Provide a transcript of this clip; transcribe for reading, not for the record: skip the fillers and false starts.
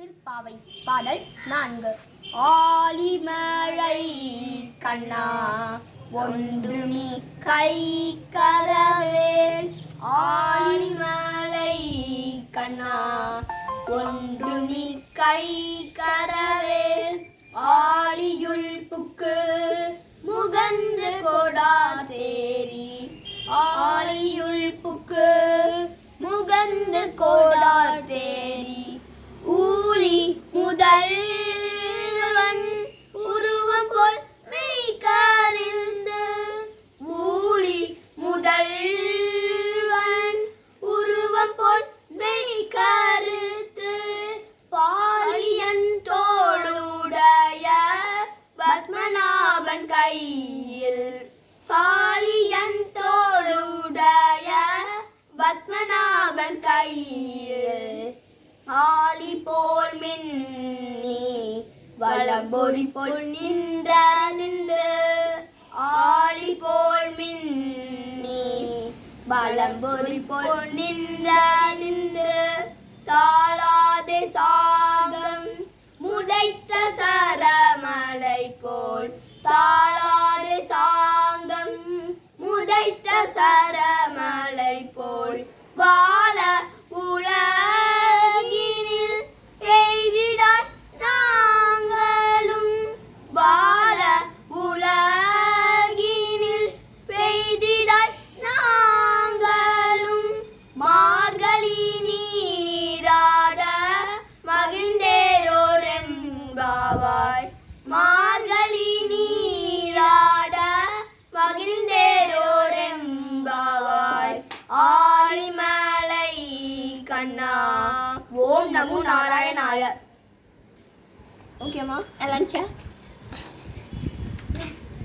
திருப்பாவை பாடல் 4. ஆலிமழை கண்ணா ஒன்று நீ கை கரவேல். ஆலிமழை கண்ணா ஒன்று நீ கை கரவேல். ஆலியுள் புக்கு முகந்து கொடா தேரி. ஆலியுள் புக்கு முகந்து கொடா தேரி. ஊழி முதல்வன் உருவம் போல் மெய்கரிந்து. ஊழி முதல்வன் உருவம் போல் மெய்கருத்து. பாலியன் தோளுடைய பத்மநாபன் கையில். பாலியன் தோளுடைய பத்மநாபன் கையில். ஆலி போல் மின்னி வலம்பொறி போல் நின்று. ஆலி போல் மின்னி வலம்பொறி போல் நின்று. தாளாதே சாகம் முடைத்த சரமலை போல். தாளாதே சாங்கம் முடைத்த சரமலை போல். வாழ உலகினில் எய்திடாய் நாங்களும். வாழ உலகினில் பெய்திடாய் நாங்களும். மார்கழி நீராட மகிழ்ந்தேரோரெம்பாவாய். மார்கழி நீராட மகிழ்ந்தேரோரெம்பாவாய். ஆலிமழை கண்ணா. ஓம் நமோ நாராயணாய. ஓகேம்மா, லஞ்சா.